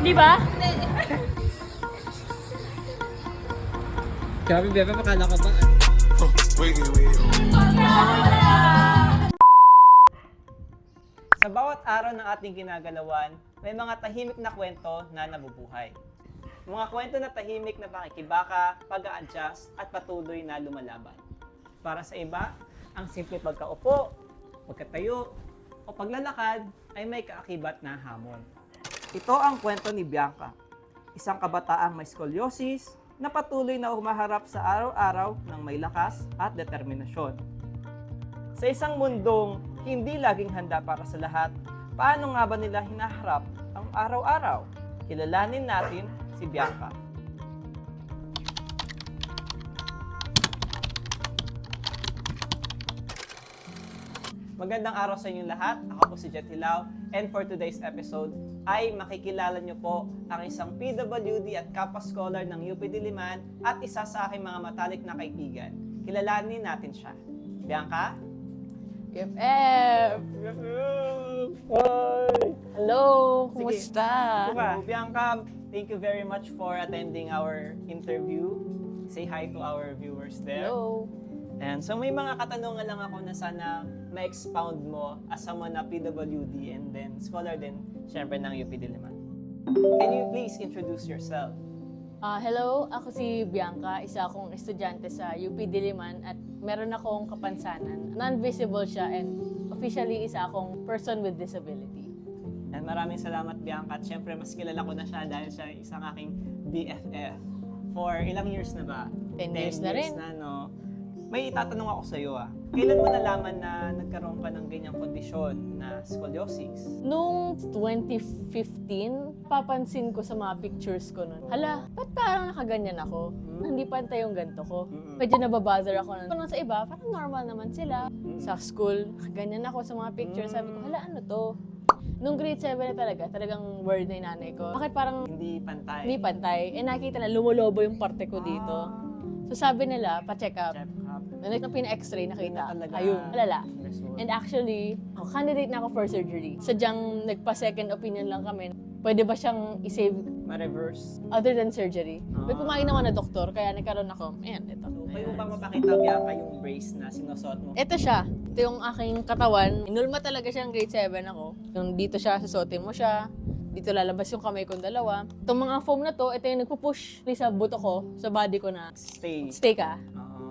Di ba? Grabe, Bebe, makala ka ba? Sa bawat araw ng ating ginagalawan, may mga tahimik na kwento na nabubuhay. Mga kwento na tahimik na pakikibaka, pag-a-adjust at patuloy na lumalaban. Para sa iba, ang simple pagkaupo, pagkatayo, o paglalakad ay may kaakibat na hamon. Ito ang kwento ni Bianca, isang kabataang may scoliosis na patuloy na humaharap sa araw-araw ng may lakas at determinasyon. Sa isang mundong hindi laging handa para sa lahat, paano nga ba nila hinaharap ang araw-araw? Kilalanin natin si Bianca. Magandang araw sa inyong lahat. Ako po si Jet Hilao, and for today's episode ay makikilala niyo po ang isang PWD at Kappa Scholar ng UP Diliman at isa sa aking mga matalik na kaibigan. Kilalanin natin siya. Bianca? BFF! Hi! Hello! Sige. Kumusta? So, Bianca, thank you very much for attending our interview. Say hi to our viewers there. Hello! And so may mga katanungan lang ako na sana ma-expound mo as someone na PWD and then scholar din, syempre ng UP Diliman. Can you please introduce yourself? Hello, ako si Bianca, isa akong estudyante sa UP Diliman at meron akong kapansanan. Non-visible siya and officially isa akong person with disability. And maraming salamat, Bianca. At syempre mas kilala ko na siya dahil siya isang aking BFF. For ilang years na ba? 10 years na rin. No? May itatanong ako sa iyo. Kailan mo nalaman na nagkaroon ka ng ganyang kondisyon na scoliosis? Noong 2015, papansin ko sa mga pictures ko nun. Hala, ba't parang nakaganyan ako? Hindi pantay yung ganito ko. Medyo nababother ako nun. Kung sa iba, parang normal naman sila. Sa school, ganyan ako sa mga pictures. Sabi ko, hala, ano to? Nung grade 7 na talagang word na yung nanay ko. Bakit parang Hindi pantay. hindi pantay? Eh nakita na lumulobo yung parte ko dito. So sabi nila, pa-check up. Check up. Nung pina-x-ray, nakita. Yun na talaga. Ayun, malala. Result. And actually, candidate na ako for surgery. Sadyang nagpa-second opinion lang kami. Pwede ba siyang i-save Ma-reverse. other than surgery? May pumayag naman na doktor, kaya nagkaroon ako. Ayan, ito. So, pwede mo ba mapakita, Bianca, yung brace na sinusuot mo? Ito siya. Ito yung aking katawan. Inulma talaga siyang grade 7 ako. Yung dito siya, susuotin mo siya. Dito lalabas yung kamay kong dalawa. Itong mga foam na to, ito yung nagpupush sa buto ko, sa body ko na stay ka.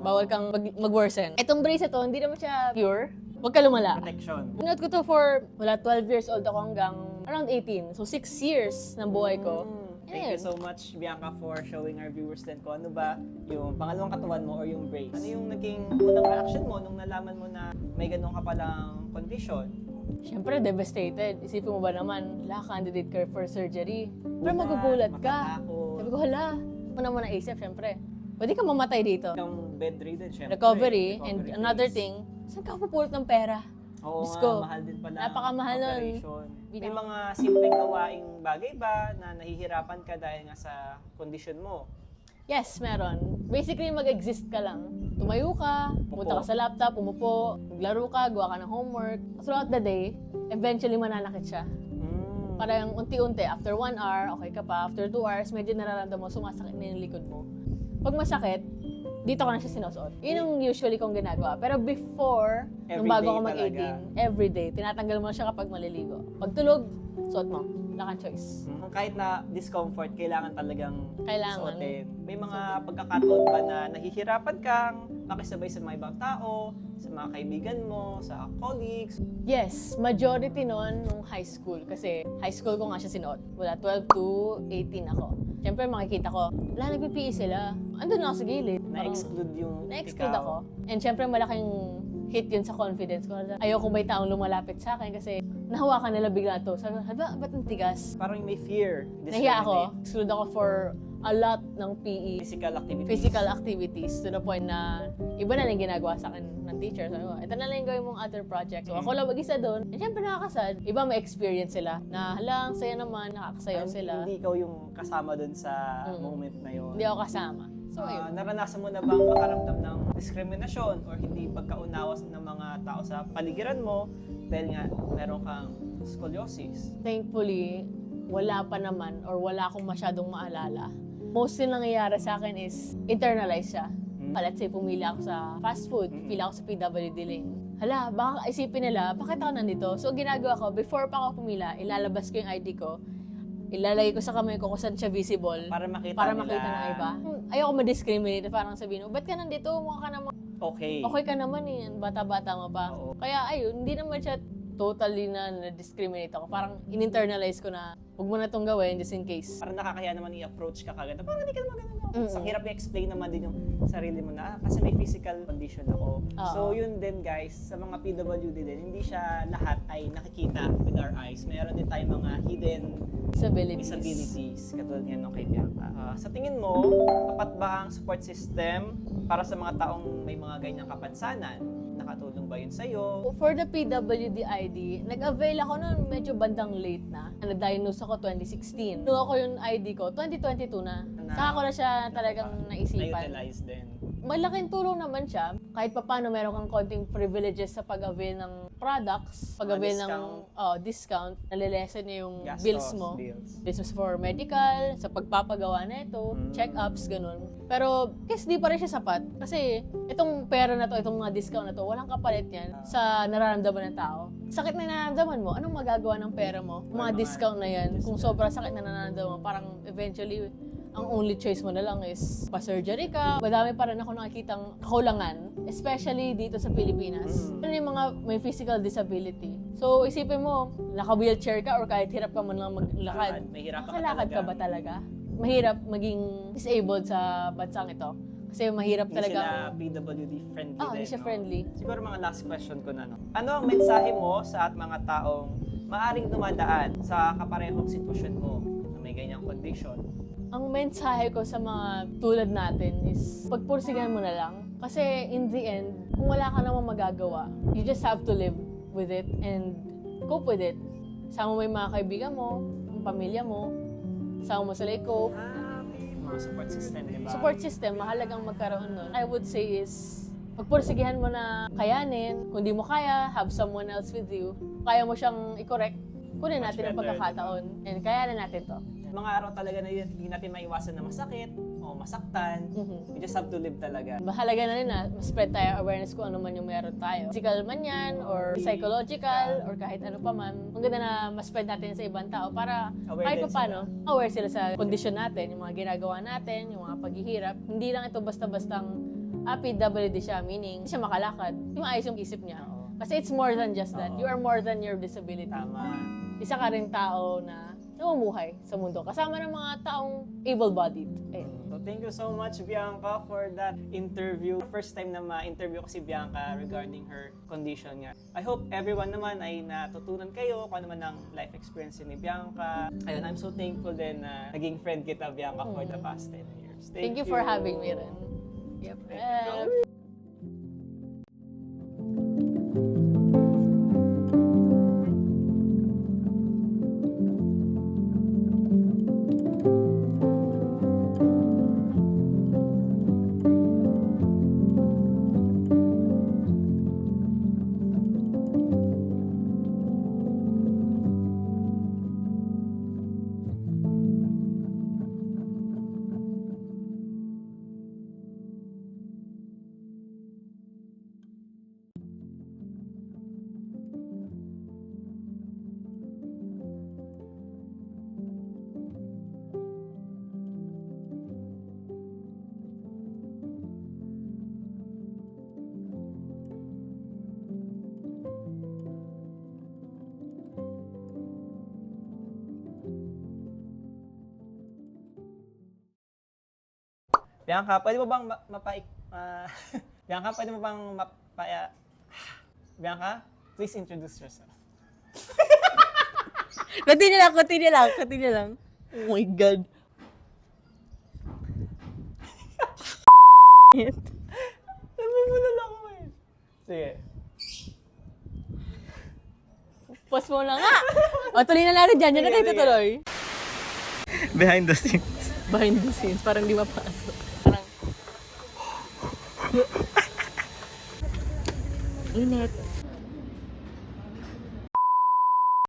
Bawal kang mag-worsen. Itong brace ito, hindi naman siya pure. Huwag ka lumala. Protection. Pinuot ko to for, 12 years old ako hanggang around 18. So 6 years ng buhay ko. Thank you so much, Bianca, for showing our viewers din kung ano ba yung pangalawang katawan mo or yung brace. Ano yung naging unang reaction mo nung nalaman mo na may ganun ka palang condition? Siyempre, devastated. Isipin mo ba naman, candidate ka for surgery. Pero magugulat ka. Matatakot. Sabi ko, ano mo naisip, siyempre. Pwede ka mamatay dito. Yung bedridden, syempre. Recovery, and phase. another thing, saan ka pupulot ng pera? Oo Diyos nga, ko, mahal din pala. napakamahal nun. Operation. May mga simpleng gawaing bagay ba na nahihirapan ka dahil nga sa kondisyon mo? Yes, meron. Basically, mag-exist ka lang. Tumayo ka, pumunta ka sa laptop, umupo, maglaro ka, gawa ka ng homework. Throughout the day, eventually mananakit siya. Parang unti-unti, after 1 hour, okay ka pa. After 2 hours, medyo nararamdaman mo, sumasakit na yung likod mo. Pag masakit, dito ko na siya sinusuot. Yun yung usually kong ginagawa. Pero before, nung bago ako mag-18, everyday, tinatanggal mo siya kapag maliligo. Pag tulog, suot mo. Wala kang choice. Kahit na discomfort, kailangan talagang Kailangan. suotin. May mga pagkakataon ba na nahihirapan kang makisabay sa mga ibang tao, sa mga kaibigan mo, sa colleagues? Yes, majority noon nung high school. Kasi high school ko nga siya sinuot. Wala, 12 to 18 ako. Siyempre makikita ko, nagpipi sila. Andun na ako sa gilid. Parang Na-exclude yung na-exclude ikaw. ako. And siyempre malaking hit yun sa confidence ko. Ayoko may taong lumalapit sa akin kasi nahawakan nila bigla to. Sabi ko, ba't ang tigas? Parang may fear. Nahiya ako. Exclude ako for a lot ng PE. Physical activities. Activities to the point na iba na lang ginagawa sa akin ng teacher. Sabi ko, ito na lang yung gawin mong other project. So ako lang mag-isa doon. And syempre nakakasad. Iba may experience sila. Na halang, saya naman, nakakasayaw sila. Hindi ikaw yung kasama dun sa moment na yun. Hindi ako kasama. So ayun. Naranasan mo na bang makaramdam ng diskriminasyon or hindi pagkaunawas ng mga tao sa paligiran mo dahil nga meron kang scoliosis? Thankfully, wala pa naman or wala akong masyadong maalala, mostly nangyayari sa akin is internalize siya. Let's say, pumili ako sa fast food, pila ako sa PWD lane. Hala, baka isipin nila, bakit ako nandito? So, ginagawa ko, before pa ako pumila, ilalabas ko yung ID ko, ilalagay ko sa kamay ko kung saan siya visible. Para makita ng iba. Ayoko ma-discriminate, parang sabihin, ba't ka nandito? Mukha ka naman. Okay. Okay ka naman eh, bata-bata mo pa. Oo. Kaya ayun, hindi naman siya totally na discriminate ako. Parang in-internalize ko na, huwag mo na itong gawin just in case. Parang nakakaya naman i-approach ka kagad. Parang hindi ka naman ganun. Sa hirap i-explain naman din yung sarili mo na, kasi may physical condition ako. Oo. So yun din guys, sa mga PWD din, hindi siya lahat ay nakikita with our eyes. Meron din tayong mga hidden disabilities. Katulad yan nung kay Bianca. Sa tingin mo, tapat ba ang support system para sa mga taong may mga ganyang kapansanan? Nakatulong ba yun sa'yo? For the PWD ID, nag-avail ako noon medyo bandang late na. Na-diagnose ako 2016. Nung ako yung ID ko, 2022 na. Saka ko na siya talagang naisipan. Na-utilize din. Malaking tulong naman siya. Kahit pa paano meron kang konting privileges sa pag-avail ng products, pag-avail ng discount, nalilesen niya yung Gastos, bills mo. This was for medical, sa pagpapagawa na ito, check-ups, ganun. Pero, guess di pa rin siya sapat. Kasi, itong pera na to, itong mga discount na to, walang kapalit yan sa nararamdaman ng tao. Sakit na nararamdaman mo, anong magagawa ng pera mo? Mga discount na yan, kung sobrang sakit na nararamdaman mo, parang eventually, ang only choice mo na lang is pa-surgery ka. Madami pa rin ako nakikitang kakulangan, especially dito sa Pilipinas. Ano yung mga may physical disability? So, isipin mo, naka-wheelchair ka or kahit hirap ka man lang maglakad. Makalakad ka ba talaga? Mahirap maging disabled sa bansang ito. Kasi mahirap talaga. Hindi sila PWD friendly din. Hindi siya friendly. Siguro mga last question ko na. Ano ang mensahe mo sa at mga taong maaring dumadaan sa kaparehong sitwasyon mo na may ganyang condition? Ang mensahe ko sa mga tulad natin is pagpursigan mo na lang. Kasi in the end, kung wala ka namang magagawa, you just have to live with it and cope with it. Sama mo yung mga kaibigan mo, yung pamilya mo, sama mo sila i-cope. Mga support system, di ba? Support system, mahalagang magkaroon nun. I would say is, pagpursigihan mo na kayanin. Kung di mo kaya, have someone else with you. Kaya mo siyang i-correct. Kunin natin ang pagkakataon. And kayanin natin to. Mga araw talaga na hindi natin maiwasan na masakit o masaktan. We just have to live talaga. Mahalaga na rin na spread tayo awareness kung ano man yung meron tayo. Physical man yan, or psychological, or kahit ano pa man. Maganda na ma-spread natin sa ibang tao para kahit pa paano, aware sila sa condition natin, yung mga ginagawa natin, yung mga paghihirap. Hindi lang ito basta-bastang PWD siya, meaning siya makalakad. Yung ayos yung isip niya. Kasi it's more than just that. You are more than your disability. Tama. Isa ka rin tao na namumuhay sa mundo. Kasama ng mga taong able-bodied. So thank you so much, Bianca, for that interview. First time na ma-interview ko si Bianca regarding her condition nga. I hope everyone naman ay natutunan kayo kung ano man ang life experience ni Bianca. Ayun, I'm so thankful din na naging friend kita, Bianca, for the past 10 years. Thank you for having me rin. Yep. Bianca, pwede mo bang Bianca, pwede mo bang Bianca, please introduce yourself. Continue lang. Oh my God. Namumulol ako eh. Sige. Pause mo na nga. O, tuloy na natin dyan. Diyan na tayo tutuloy. Behind the scenes. Behind the scenes. Parang di mapasok. Parang... Init.